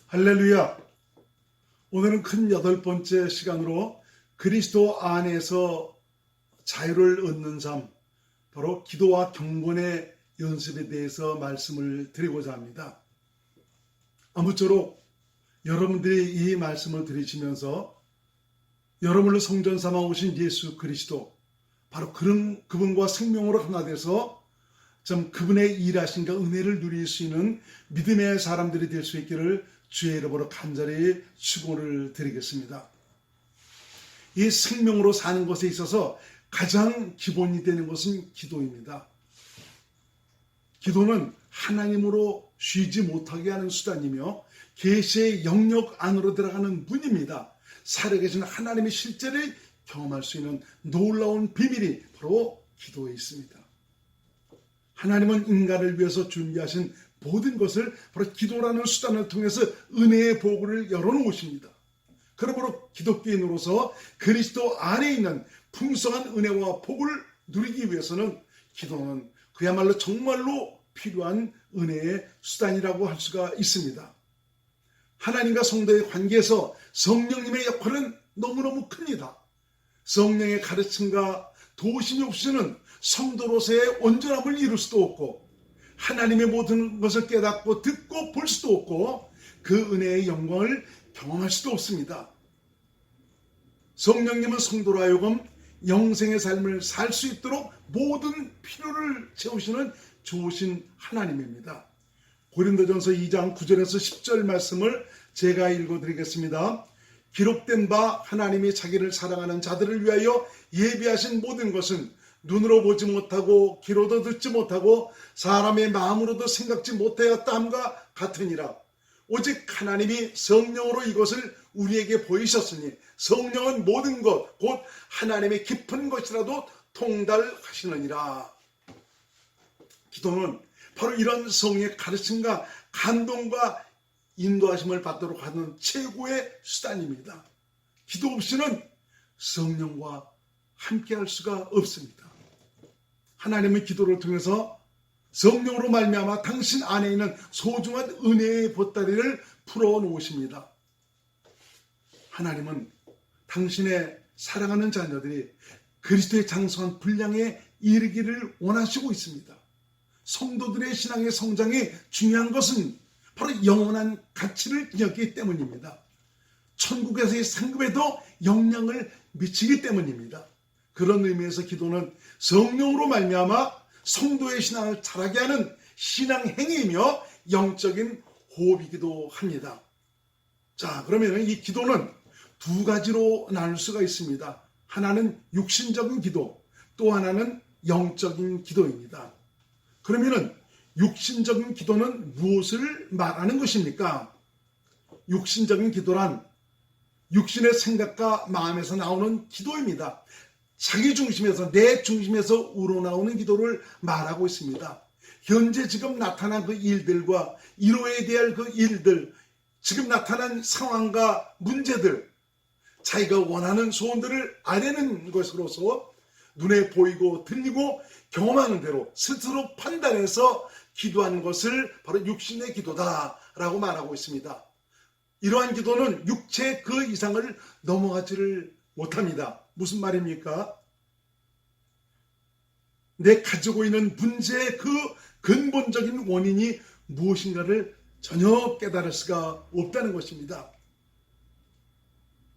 할렐루야. 오늘은 큰 8번째 시간으로 그리스도 안에서 자유를 얻는 삶, 바로 기도와 경건의 연습에 대해서 말씀을 드리고자 합니다. 아무쪼록 여러분들이 이 말씀을 들으시면서 여러분을 성전 삼아 오신 예수 그리스도, 바로 그분과 생명으로 하나 돼서 좀 그분의 일하심과 은혜를 누릴 수 있는 믿음의 사람들이 될 수 있기를 주의 이름으로 간절히 축원을 드리겠습니다. 이 생명으로 사는 것에 있어서 가장 기본이 되는 것은 기도입니다. 기도는 하나님으로 쉬지 못하게 하는 수단이며 계시의 영역 안으로 들어가는 문입니다. 살아계신 하나님의 실제를 경험할 수 있는 놀라운 비밀이 바로 기도에 있습니다. 하나님은 인간을 위해서 준비하신 모든 것을 바로 기도라는 수단을 통해서 은혜의 보고를 열어놓으십니다. 그러므로 기독교인으로서 그리스도 안에 있는 풍성한 은혜와 복을 누리기 위해서는 기도는 그야말로 정말로 필요한 은혜의 수단이라고 할 수가 있습니다. 하나님과 성도의 관계에서 성령님의 역할은 너무너무 큽니다. 성령의 가르침과 도우심이 없이는 성도로서의 온전함을 이룰 수도 없고 하나님의 모든 것을 깨닫고 듣고 볼 수도 없고 그 은혜의 영광을 경험할 수도 없습니다. 성령님은 성도로 하여금 영생의 삶을 살 수 있도록 모든 필요를 채우시는 좋으신 하나님입니다. 고린도전서 2장 9절에서 10절 말씀을 제가 읽어드리겠습니다. 기록된 바 하나님이 자기를 사랑하는 자들을 위하여 예비하신 모든 것은 눈으로 보지 못하고 귀로도 듣지 못하고 사람의 마음으로도 생각지 못하였다 함과 같으니라. 오직 하나님이 성령으로 이것을 우리에게 보이셨으니 성령은 모든 것 곧 하나님의 깊은 것이라도 통달하시느니라. 기도는 바로 이런 성령의 가르침과 감동과 인도하심을 받도록 하는 최고의 수단입니다. 기도 없이는 성령과 함께할 수가 없습니다. 하나님은 기도를 통해서 성령으로 말미암아 당신 안에 있는 소중한 은혜의 보따리를 풀어놓으십니다. 하나님은 당신의 사랑하는 자녀들이 그리스도의 장성한 분량에 이르기를 원하시고 있습니다. 성도들의 신앙의 성장이 중요한 것은 바로 영원한 가치를 여기기 때문입니다. 천국에서의 상급에도 영향을 미치기 때문입니다. 그런 의미에서 기도는 성령으로 말미암아 성도의 신앙을 자라게 하는 신앙 행위이며 영적인 호흡이기도 합니다. 자, 그러면 이 기도는 두 가지로 나눌 수가 있습니다. 하나는 육신적인 기도, 또 하나는 영적인 기도입니다. 그러면은 육신적인 기도는 무엇을 말하는 것입니까? 육신적인 기도란 육신의 생각과 마음에서 나오는 기도입니다. 자기 중심에서, 내 중심에서 우러나오는 기도를 말하고 있습니다. 현재 지금 나타난 그 일들과 이루어야 될 그 일들, 지금 나타난 상황과 문제들, 자기가 원하는 소원들을 아뢰는 것으로서 눈에 보이고 들리고 경험하는 대로 스스로 판단해서 기도하는 것을 바로 육신의 기도다라고 말하고 있습니다. 이러한 기도는 육체 그 이상을 넘어가지를 못합니다. 무슨 말입니까? 내 가지고 있는 문제의 그 근본적인 원인이 무엇인가를 전혀 깨달을 수가 없다는 것입니다.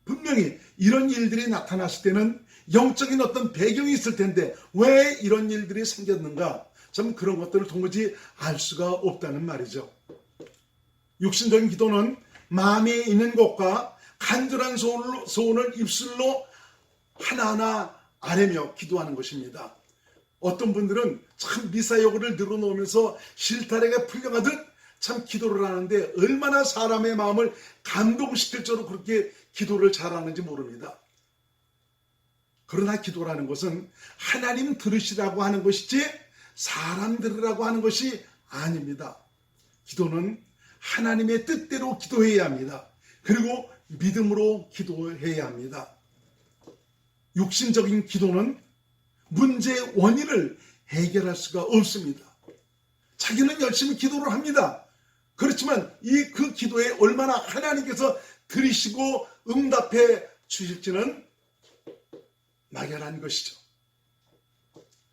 분명히 이런 일들이 나타났을 때는 영적인 어떤 배경이 있을 텐데 왜 이런 일들이 생겼는가? 참 그런 것들을 도무지 알 수가 없다는 말이죠. 육신적인 기도는 마음에 있는 것과 간절한 소원을 입술로 하나하나 아뢰며 기도하는 것입니다. 어떤 분들은 참 미사여구를 늘어놓으면서 실타래가 풀려가듯 참 기도를 하는데 얼마나 사람의 마음을 감동시킬 줄로 그렇게 기도를 잘하는지 모릅니다. 그러나 기도라는 것은 하나님 들으시라고 하는 것이지 사람 들으라고 하는 것이 아닙니다. 기도는 하나님의 뜻대로 기도해야 합니다. 그리고 믿음으로 기도해야 합니다. 육신적인 기도는 문제의 원인을 해결할 수가 없습니다. 자기는 열심히 기도를 합니다. 그렇지만 그 기도에 얼마나 하나님께서 들으시고 응답해 주실지는 막연한 것이죠.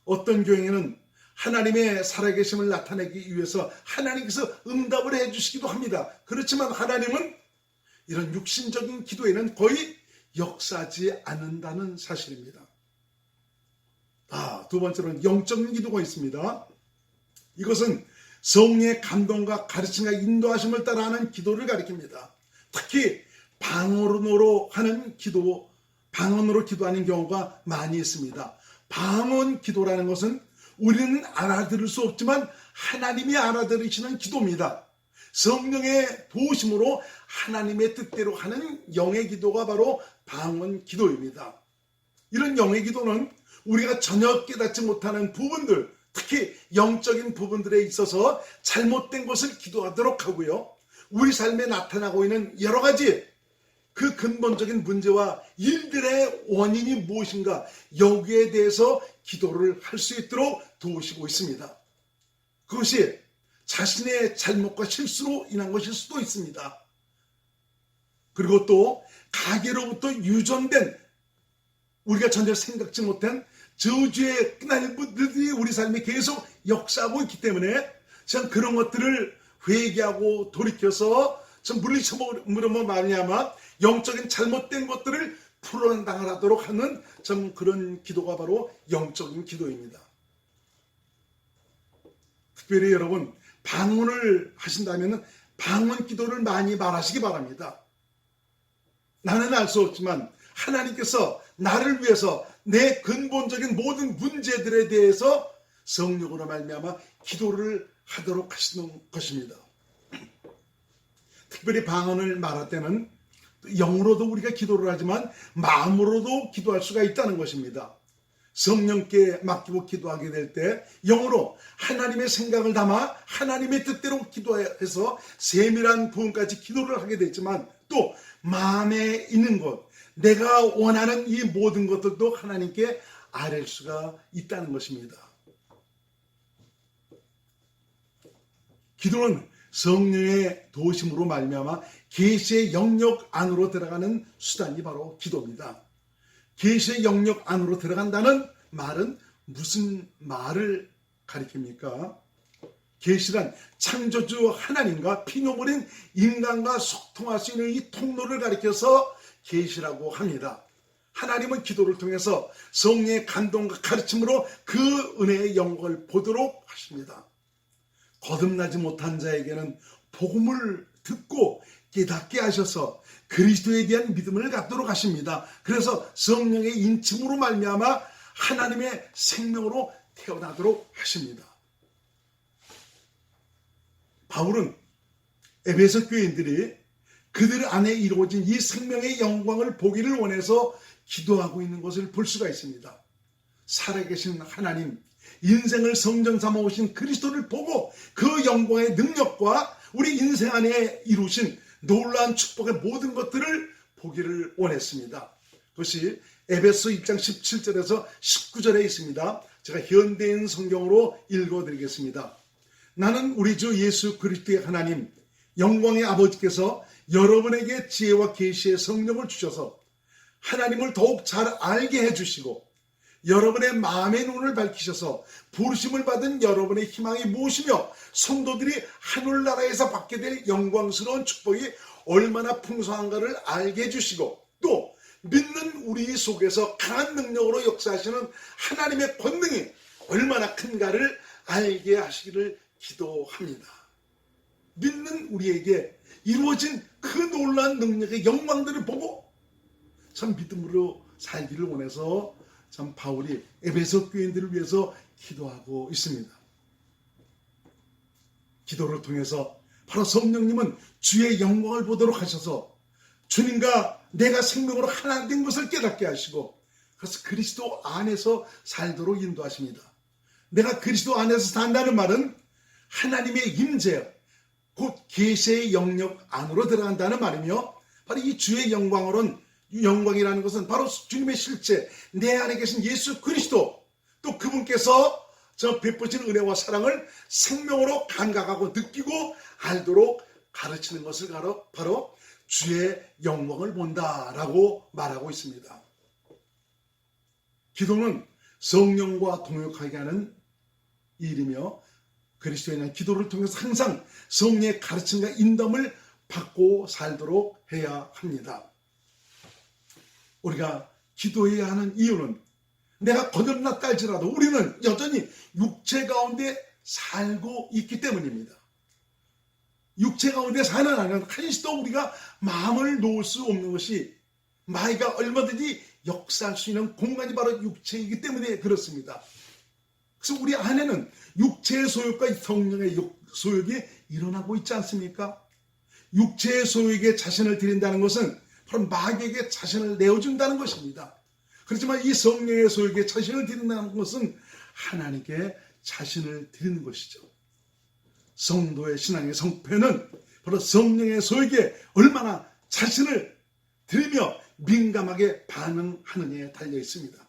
어떤 경우에는 하나님의 살아계심을 나타내기 위해서 하나님께서 응답을 해주시기도 합니다. 그렇지만 하나님은 이런 육신적인 기도에는 거의 역사하지 않는다는 사실입니다. 두 번째로는 영적인 기도가 있습니다. 이것은 성령의 감동과 가르침과 인도하심을 따라하는 기도를 가리킵니다. 특히 방언으로 기도하는 경우가 많이 있습니다. 방언 기도라는 것은 우리는 알아들을 수 없지만 하나님이 알아들으시는 기도입니다. 성령의 도우심으로 하나님의 뜻대로 하는 영의 기도가 바로 방언 기도입니다. 이런 영의 기도는 우리가 전혀 깨닫지 못하는 부분들, 특히 영적인 부분들에 있어서 잘못된 것을 기도하도록 하고요. 우리 삶에 나타나고 있는 여러 가지 그 근본적인 문제와 일들의 원인이 무엇인가, 여기에 대해서 기도를 할 수 있도록 도우시고 있습니다. 그것이 자신의 잘못과 실수로 인한 것일 수도 있습니다. 그리고 또 가계로부터 유전된 우리가 전혀 생각지 못한 저주의 끈알들이 우리 삶에 계속 역사하고 있기 때문에 참 그런 것들을 회개하고 돌이켜서 참 물리쳐버리면 말미암아 영적인 잘못된 것들을 풀어나가도록 하는 참 그런 기도가 바로 영적인 기도입니다. 특별히 여러분 방언을 하신다면 방언 기도를 많이 말하시기 바랍니다. 나는 알 수 없지만 하나님께서 나를 위해서 내 근본적인 모든 문제들에 대해서 성령으로 말미암아 기도를 하도록 하시는 것입니다. 특별히 방언을 말할 때는 영으로도 우리가 기도를 하지만 마음으로도 기도할 수가 있다는 것입니다. 성령께 맡기고 기도하게 될 때 영으로 하나님의 생각을 담아 하나님의 뜻대로 기도해서 세밀한 부분까지 기도를 하게 되지만 또 마음에 있는 것, 내가 원하는 이 모든 것들도 하나님께 아뢰 수가 있다는 것입니다. 기도는 성령의 도우심으로 말미암아 계시의 영역 안으로 들어가는 수단이 바로 기도입니다. 계시의 영역 안으로 들어간다는 말은 무슨 말을 가리킵니까? 계시란 창조주 하나님과 피조물인 인간과 소통할 수 있는 이 통로를 가리켜서 계시라고 합니다. 하나님은 기도를 통해서 성령의 감동과 가르침으로 그 은혜의 영광을 보도록 하십니다. 거듭나지 못한 자에게는 복음을 듣고 깨닫게 하셔서 그리스도에 대한 믿음을 갖도록 하십니다. 그래서 성령의 인침으로 말미암아 하나님의 생명으로 태어나도록 하십니다. 바울은 에베소 교인들이 그들 안에 이루어진 이 생명의 영광을 보기를 원해서 기도하고 있는 것을 볼 수가 있습니다. 살아계신 하나님, 인생을 성전 삼아 오신 그리스도를 보고 그 영광의 능력과 우리 인생 안에 이루신 놀라운 축복의 모든 것들을 보기를 원했습니다. 그것이 에베소 1장 17절에서 19절에 있습니다. 제가 현대인 성경으로 읽어드리겠습니다. 나는 우리 주 예수 그리스도의 하나님, 영광의 아버지께서 여러분에게 지혜와 계시의 성령을 주셔서 하나님을 더욱 잘 알게 해주시고 여러분의 마음의 눈을 밝히셔서 부르심을 받은 여러분의 희망이 무엇이며 성도들이 하늘나라에서 받게 될 영광스러운 축복이 얼마나 풍성한가를 알게 해주시고 또 믿는 우리 속에서 강한 능력으로 역사하시는 하나님의 권능이 얼마나 큰가를 알게 하시기를 기도합니다. 믿는 우리에게 이루어진 그 놀라운 능력의 영광들을 보고 참 믿음으로 살기를 원해서 참 바울이 에베소 교인들을 위해서 기도하고 있습니다. 기도를 통해서 바로 성령님은 주의 영광을 보도록 하셔서 주님과 내가 생명으로 하나 된 것을 깨닫게 하시고 그래서 그리스도 안에서 살도록 인도하십니다. 내가 그리스도 안에서 산다는 말은 하나님의 임재, 곧 계시의 영역 안으로 들어간다는 말이며 바로 이 주의 영광이라는 것은 바로 주님의 실제, 내 안에 계신 예수 그리스도 또 그분께서 저 베푸신 은혜와 사랑을 생명으로 감각하고 느끼고 알도록 가르치는 것을 바로 주의 영광을 본다라고 말하고 있습니다. 기도는 성령과 동역하게 하는 일이며 그리스도에 대한 기도를 통해서 항상 성령의 가르침과 인도함을 받고 살도록 해야 합니다. 우리가 기도해야 하는 이유는 내가 거듭났다 할지라도 우리는 여전히 육체 가운데 살고 있기 때문입니다. 육체 가운데 사는 한은 한시도 우리가 마음을 놓을 수 없는 것이 마귀가 얼마든지 역사할 수 있는 공간이 바로 육체이기 때문에 그렇습니다. 그래서 우리 안에는 육체의 소욕과 성령의 소욕이 일어나고 있지 않습니까? 육체의 소욕에 자신을 드린다는 것은 바로 마귀에게 자신을 내어준다는 것입니다. 그렇지만 이 성령의 소욕에 자신을 드린다는 것은 하나님께 자신을 드리는 것이죠. 성도의 신앙의 성패는 바로 성령의 소욕에 얼마나 자신을 드리며 민감하게 반응하느냐에 달려 있습니다.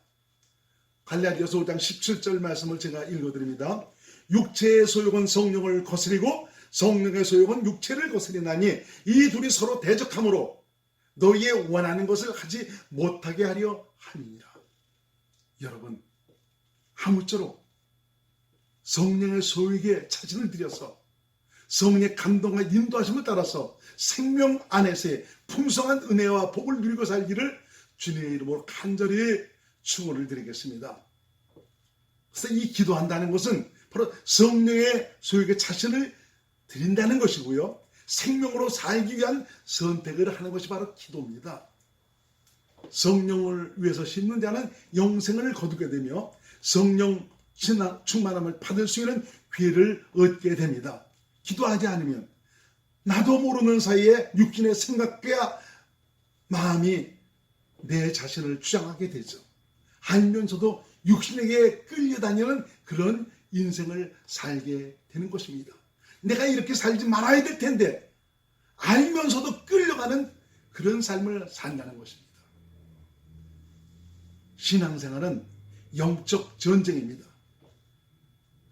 갈라디아서 5장 17절 말씀을 제가 읽어드립니다. 육체의 소욕은 성령을 거스리고 성령의 소욕은 육체를 거스리나니 이 둘이 서로 대적하므로 너희의 원하는 것을 하지 못하게 하려 함이니라. 여러분, 아무쪼록 성령의 소욕에 자신을 들여서 성령의 감동과 인도하심을 따라서 생명 안에서의 풍성한 은혜와 복을 누리고 살기를 주님의 이름으로 간절히 축원을 드리겠습니다. 그래서 이 기도한다는 것은 바로 성령의 소욕에 자신을 드린다는 것이고요. 생명으로 살기 위한 선택을 하는 것이 바로 기도입니다. 성령을 위해서 심는 자는 영생을 거두게 되며 성령 충만함을 받을 수 있는 기회를 얻게 됩니다. 기도하지 않으면 나도 모르는 사이에 육신의 생각과 마음이 내 자신을 주장하게 되죠. 알면서도 육신에게 끌려다니는 그런 인생을 살게 되는 것입니다. 내가 이렇게 살지 말아야 될 텐데 알면서도 끌려가는 그런 삶을 산다는 것입니다. 신앙생활은 영적 전쟁입니다.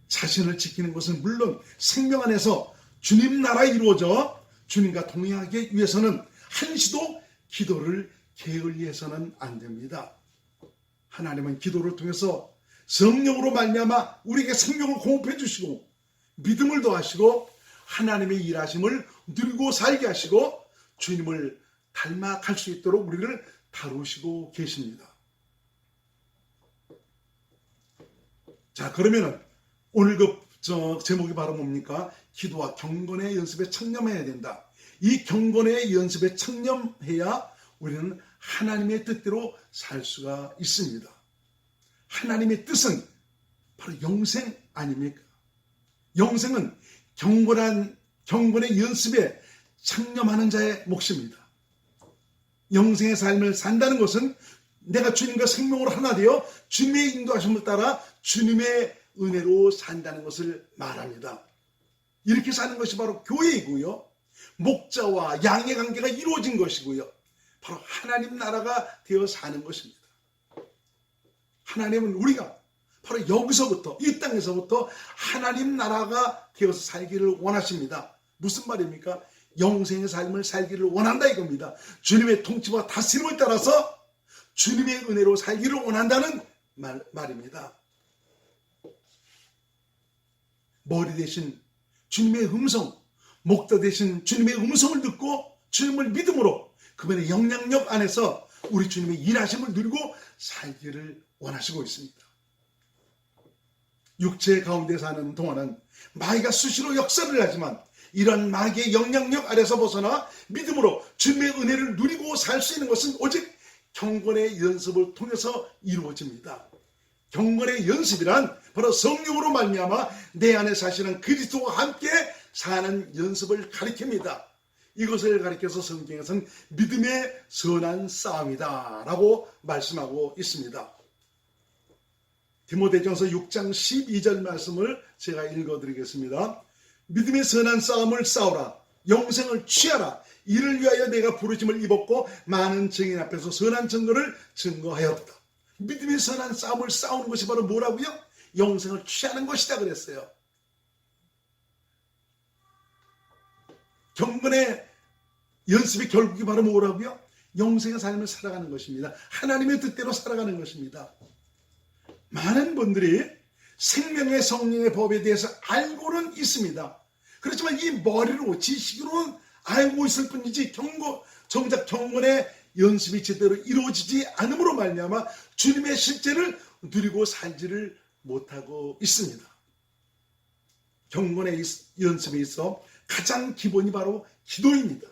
자신을 지키는 것은 물론 생명 안에서 주님 나라에 이루어져 주님과 동행하기 위해서는 한시도 기도를 게을리해서는 안 됩니다. 하나님은 기도를 통해서 성령으로 말미암아 우리에게 생명을 공급해 주시고 믿음을 더하시고 하나님의 일하심을 누리고 살게 하시고 주님을 닮아갈 수 있도록 우리를 다루시고 계십니다. 자, 그러면은 오늘 제목이 바로 뭡니까? 기도와 경건의 연습에 청렴해야 된다. 이 경건의 연습에 청렴해야 우리는 하나님의 뜻대로 살 수가 있습니다. 하나님의 뜻은 바로 영생 아닙니까? 영생은 경건의 연습에 청렴하는 자의 몫입니다. 영생의 삶을 산다는 것은 내가 주님과 생명으로 하나 되어 주님의 인도하심을 따라 주님의 은혜로 산다는 것을 말합니다. 이렇게 사는 것이 바로 교회이고요. 목자와 양의 관계가 이루어진 것이고요. 바로 하나님 나라가 되어 사는 것입니다. 하나님은 우리가 바로 여기서부터 이 땅에서부터 하나님 나라가 되어서 살기를 원하십니다. 무슨 말입니까? 영생의 삶을 살기를 원한다 이겁니다. 주님의 통치와 다스림을 따라서 주님의 은혜로 살기를 원한다는 말입니다. 머리 대신 주님의 음성, 목자 대신 주님의 음성을 듣고 주님을 믿음으로 그분의 영향력 안에서 우리 주님의 일하심을 누리고 살기를 원하시고 있습니다. 육체 가운데 사는 동안은 마귀가 수시로 역사를 하지만 이런 마귀의 영향력 아래서 벗어나 믿음으로 주님의 은혜를 누리고 살 수 있는 것은 오직 경건의 연습을 통해서 이루어집니다. 경건의 연습이란 바로 성령으로 말미암아 내 안에 사시는 그리스도와 함께 사는 연습을 가리킵니다. 이것을 가리켜서 성경에서는 믿음의 선한 싸움이다 라고 말씀하고 있습니다. 디모데전서 6장 12절 말씀을 제가 읽어드리겠습니다. 믿음의 선한 싸움을 싸우라. 영생을 취하라. 이를 위하여 내가 부르심을 입었고 많은 증인 앞에서 선한 증거를 증거하였다. 믿음의 선한 싸움을 싸우는 것이 바로 뭐라고요? 영생을 취하는 것이다 그랬어요. 경건의 연습의 결국이 바로 뭐라고요? 영생의 삶을 살아가는 것입니다. 하나님의 뜻대로 살아가는 것입니다. 많은 분들이 생명의 성령의 법에 대해서 알고는 있습니다. 그렇지만 이 머리로 지식으로는 알고 있을 뿐이지 정작 경건의 연습이 제대로 이루어지지 않음으로 말미암아 주님의 실제를 누리고 살지를 못하고 있습니다. 경건의 연습에 있어 가장 기본이 바로 기도입니다.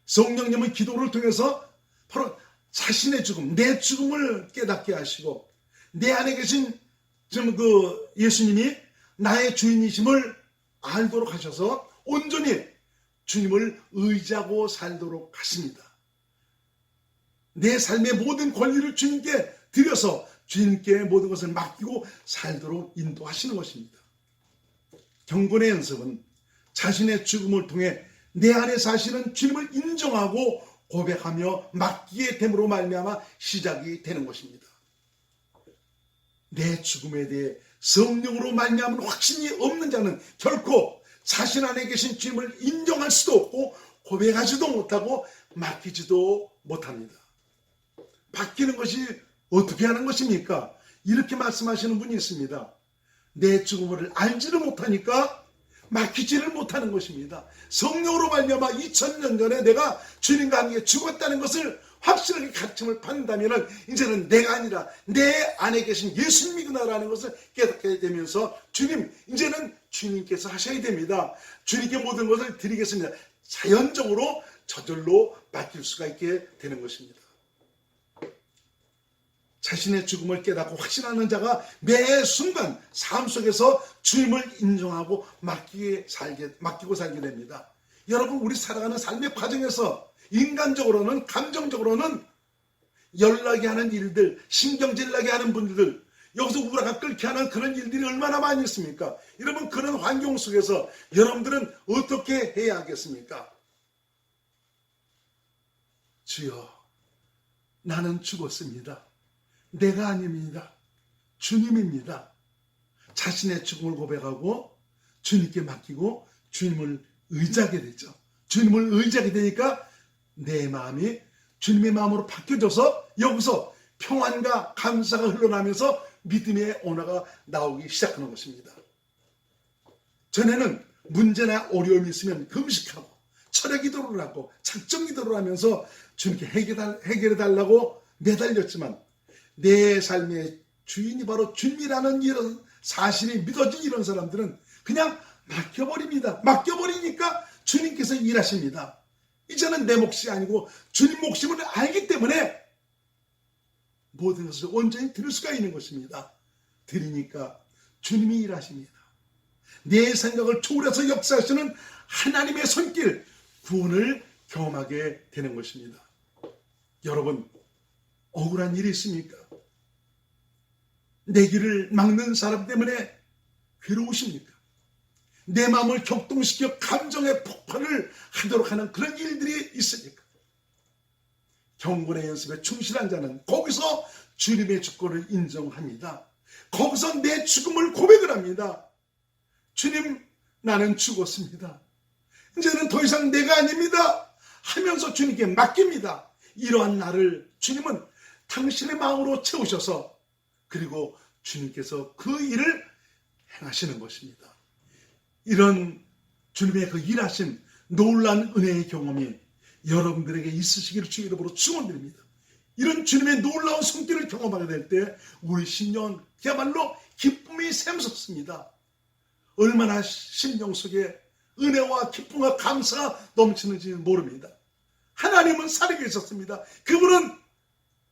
성령님은 기도를 통해서 바로 자신의 죽음, 내 죽음을 깨닫게 하시고 내 안에 계신 예수님이 나의 주인이심을 알도록 하셔서 온전히 주님을 의지하고 살도록 하십니다. 내 삶의 모든 권리를 주님께 드려서 주님께 모든 것을 맡기고 살도록 인도하시는 것입니다. 경건의 연습은 자신의 죽음을 통해 내 안에 사시는 주님을 인정하고 고백하며 맡기게 됨으로 말미암아 시작이 되는 것입니다. 내 죽음에 대해 성령으로 말미암은 확신이 없는 자는 결코 자신 안에 계신 주님을 인정할 수도 없고 고백하지도 못하고 맡기지도 못합니다. 바뀌는 것이 어떻게 하는 것입니까? 이렇게 말씀하시는 분이 있습니다. 내 죽음을 알지를 못하니까 맡기지를 못하는 것입니다. 성령으로 말미암아 2000년 전에 내가 주님과 함께 죽었다는 것을 확실하게 가르침을 받는다면 이제는 내가 아니라 내 안에 계신 예수님이구나라는 것을 깨닫게 되면서 주님, 이제는 주님께서 하셔야 됩니다. 주님께 모든 것을 드리겠습니다. 자연적으로 저절로 맡길 수가 있게 되는 것입니다. 자신의 죽음을 깨닫고 확신하는 자가 매 순간 삶 속에서 주님을 인정하고 맡기고 살게 됩니다. 여러분, 우리 살아가는 삶의 과정에서 인간적으로는 감정적으로는 열나게 하는 일들, 신경질 나게 하는 분들, 여기서 우라가 끓게 하는 그런 일들이 얼마나 많이 있습니까? 여러분, 그런 환경 속에서 여러분들은 어떻게 해야 하겠습니까? 주여, 나는 죽었습니다. 내가 아닙니다. 주님입니다. 자신의 죽음을 고백하고 주님께 맡기고 주님을 의지하게 되죠. 주님을 의지하게 되니까 내 마음이 주님의 마음으로 바뀌어져서 여기서 평안과 감사가 흘러나면서 믿음의 언어가 나오기 시작하는 것입니다. 전에는 문제나 어려움이 있으면 금식하고 철회 기도를 하고 작정 기도를 하면서 주님께 해결해 달라고 매달렸지만 내 삶의 주인이 바로 주님이라는 이런 사실이 믿어진 이런 사람들은 그냥 맡겨버립니다. 맡겨버리니까 주님께서 일하십니다. 이제는 내 몫이 아니고 주님 몫임을 알기 때문에 모든 것을 온전히 드릴 수가 있는 것입니다. 드리니까 주님이 일하십니다. 내 생각을 초월해서 역사하시는 하나님의 손길, 구원을 경험하게 되는 것입니다. 여러분, 억울한 일이 있습니까? 내 길을 막는 사람 때문에 괴로우십니까? 내 마음을 격동시켜 감정의 폭발을 하도록 하는 그런 일들이 있습니까? 경건의 연습에 충실한 자는 거기서 주님의 주권을 인정합니다. 거기서 내 죽음을 고백을 합니다. 주님, 나는 죽었습니다. 이제는 더 이상 내가 아닙니다 하면서 주님께 맡깁니다. 이러한 나를 주님은 당신의 마음으로 채우셔서 그리고 주님께서 그 일을 행하시는 것입니다. 이런 주님의 그 일하신 놀라운 은혜의 경험이 여러분들에게 있으시기를 주의 이름으로 축원드립니다. 이런 주님의 놀라운 손길을 경험하게 될 때 우리 심령 그야말로 기쁨이 샘솟습니다. 얼마나 심령 속에 은혜와 기쁨과 감사가 넘치는지 모릅니다. 하나님은 살아계셨습니다. 그분은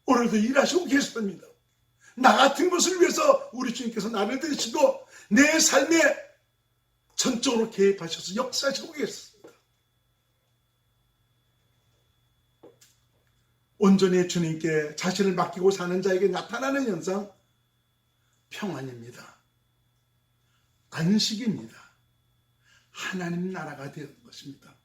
오늘도 일하시고 계십니다. 나 같은 것을 위해서 우리 주님께서 나를 들이시고 내 삶에 전적으로 개입하셔서 역사하시고 계셨습니다. 온전히 주님께 자신을 맡기고 사는 자에게 나타나는 현상, 평안입니다. 안식입니다. 하나님 나라가 되는 것입니다.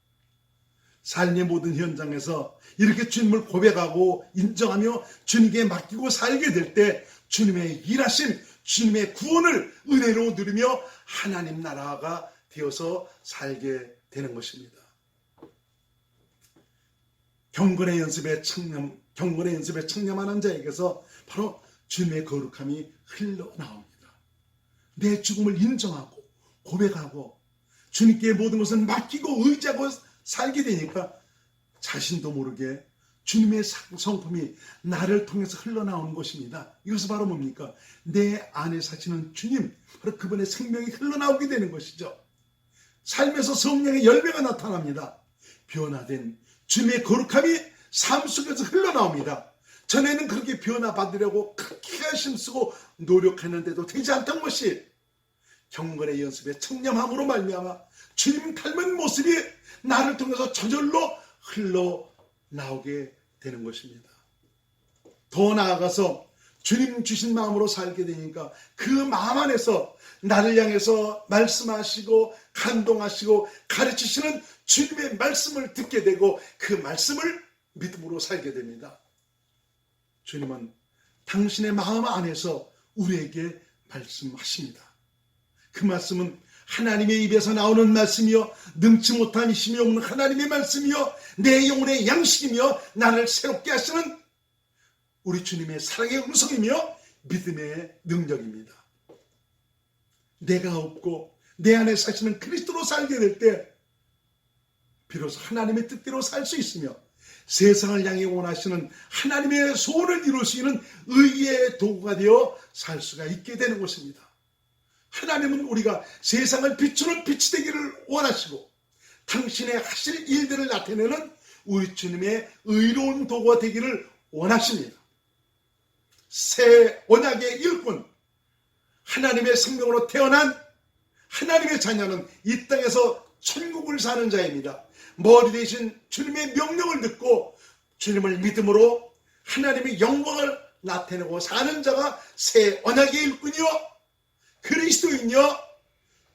삶의 모든 현장에서 이렇게 주님을 고백하고 인정하며 주님께 맡기고 살게 될 때 주님의 일하심, 주님의 구원을 은혜로 누리며 하나님 나라가 되어서 살게 되는 것입니다. 경건의 연습에 청렴하는 자에게서 바로 주님의 거룩함이 흘러나옵니다. 내 죽음을 인정하고 고백하고 주님께 모든 것을 맡기고 의지하고 살게 되니까 자신도 모르게 주님의 성품이 나를 통해서 흘러나오는 것입니다. 이것은 바로 뭡니까? 내 안에 사시는 주님, 바로 그분의 생명이 흘러나오게 되는 것이죠. 삶에서 성령의 열매가 나타납니다. 변화된 주님의 거룩함이 삶 속에서 흘러나옵니다. 전에는 그렇게 변화받으려고 크게 힘쓰고 노력했는데도 되지 않던 것이 경건의 연습에 청렴함으로 말미암아 주님 닮은 모습이 나를 통해서 저절로 흘러나오게 되는 것입니다. 더 나아가서 주님 주신 마음으로 살게 되니까 그 마음 안에서 나를 향해서 말씀하시고 감동하시고 가르치시는 주님의 말씀을 듣게 되고 그 말씀을 믿음으로 살게 됩니다. 주님은 당신의 마음 안에서 우리에게 말씀하십니다. 그 말씀은 하나님의 입에서 나오는 말씀이요 능치 못한 힘이 없는 하나님의 말씀이요 내 영혼의 양식이며 나를 새롭게 하시는 우리 주님의 사랑의 음성이며 믿음의 능력입니다. 내가 없고 내 안에 사시는 그리스도로 살게 될 때 비로소 하나님의 뜻대로 살 수 있으며 세상을 향해 원하시는 하나님의 소원을 이룰 수 있는 의의 도구가 되어 살 수가 있게 되는 것입니다. 하나님은 우리가 세상을 비추는 빛이 되기를 원하시고 당신의 하실 일들을 나타내는 우리 주님의 의로운 도구가 되기를 원하십니다. 새 언약의 일꾼, 하나님의 생명으로 태어난 하나님의 자녀는 이 땅에서 천국을 사는 자입니다. 머리 대신 주님의 명령을 듣고 주님을 믿음으로 하나님의 영광을 나타내고 사는 자가 새 언약의 일꾼이요 그리스도인이요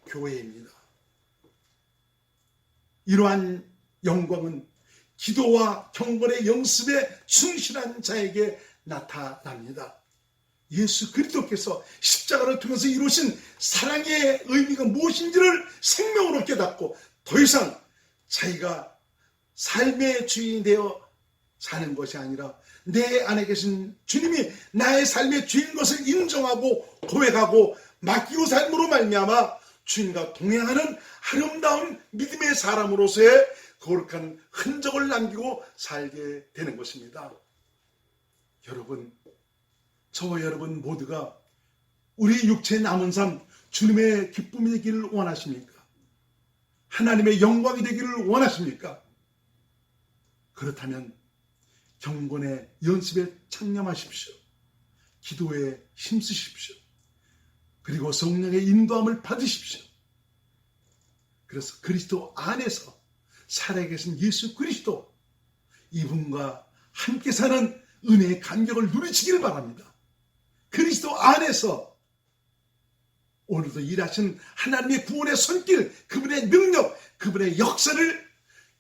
교회입니다. 이러한 영광은 기도와 경건의 연습에 충실한 자에게 나타납니다. 예수 그리스도께서 십자가를 통해서 이루신 사랑의 의미가 무엇인지를 생명으로 깨닫고 더 이상 자기가 삶의 주인이 되어 사는 것이 아니라 내 안에 계신 주님이 나의 삶의 주인 것을 인정하고 고백하고 맡기고 삶으로 말미암아 주님과 동행하는 아름다운 믿음의 사람으로서의 거룩한 흔적을 남기고 살게 되는 것입니다. 여러분, 저와 여러분 모두가 우리 육체의 남은 삶 주님의 기쁨이 되기를 원하십니까? 하나님의 영광이 되기를 원하십니까? 그렇다면 경건의 연습에 창념하십시오. 기도에 힘쓰십시오. 그리고 성령의 인도함을 받으십시오. 그래서 그리스도 안에서 살아계신 예수 그리스도 이분과 함께 사는 은혜의 감격을 누리시기를 바랍니다. 그리스도 안에서 오늘도 일하신 하나님의 구원의 손길, 그분의 능력, 그분의 역사를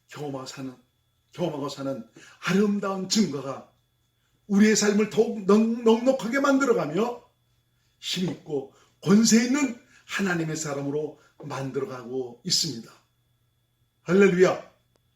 경험하고 사는 아름다운 증거가 우리의 삶을 더욱 넉넉하게 만들어가며 힘있고 권세 있는 하나님의 사람으로 만들어가고 있습니다. 할렐루야!